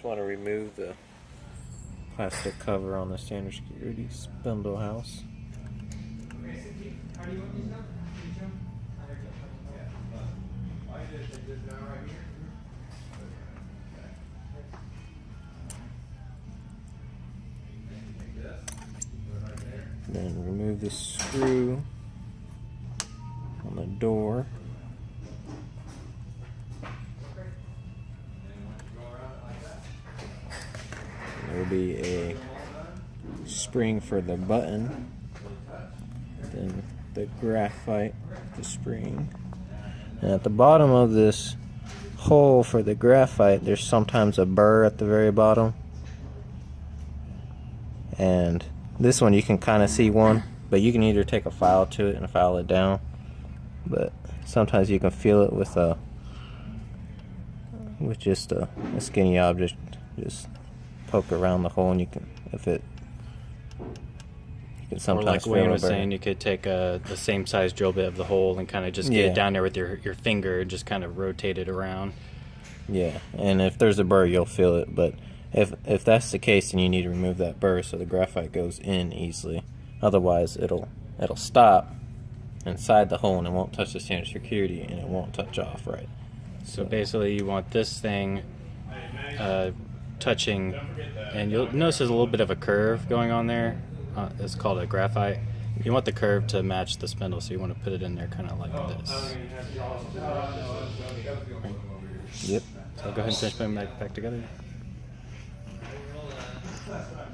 just want to remove the plastic cover on the standard security spindle house. Then remove the screw on the door. There will be a spring for the button, then the graphite, the spring. And at the bottom of this hole for the graphite, there's sometimes a burr at the very bottom. And this one you can kind of see one, but you can either take a file to it and file it down. But sometimes you can feel it with just a skinny object. Just poke around the hole, and you can sometimes. Or like feel Wayne a was burr. saying, you could take the same size drill bit of the hole and kind of just get it down there with your finger and just kind of rotate it around. Yeah, and if there's a burr, you'll feel it. But if that's the case, then you need to remove that burr so the graphite goes in easily. Otherwise, it'll stop inside the hole and it won't touch the standard security and it won't touch off right. So basically, you want this thing touching, and you'll notice there's a little bit of a curve going on there. It's called a graphite. You want the curve to match the spindle, so you want to put it in there kind of like this. Yep. So go ahead and finish putting them back together.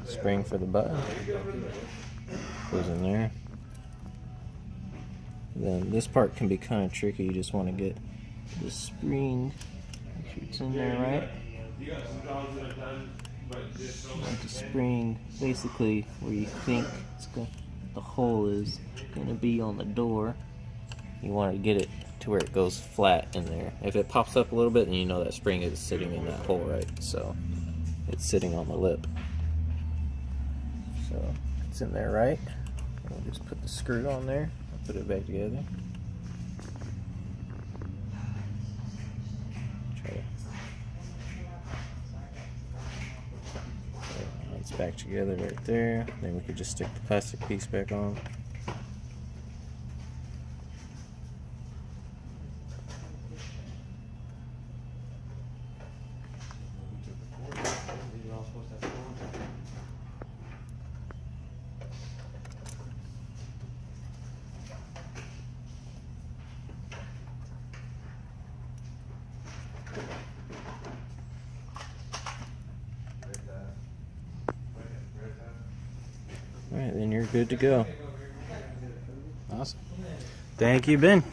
Spring for the button goes in there. Then this part can be kind of tricky. You just want to get the spring, make sure it's in there right. Want the spring basically where you think the hole is going to be on the door. You want to get it to where it goes flat in there. If it pops up a little bit, then you know that spring is sitting in that hole, right? So it's sitting on the lip. So it's in there, right? We'll just put the screw on there. I'll put it back together. It's back together right there. Then we could just stick the plastic piece back on. Alright, then you're good to go. Awesome. Thank you, Ben.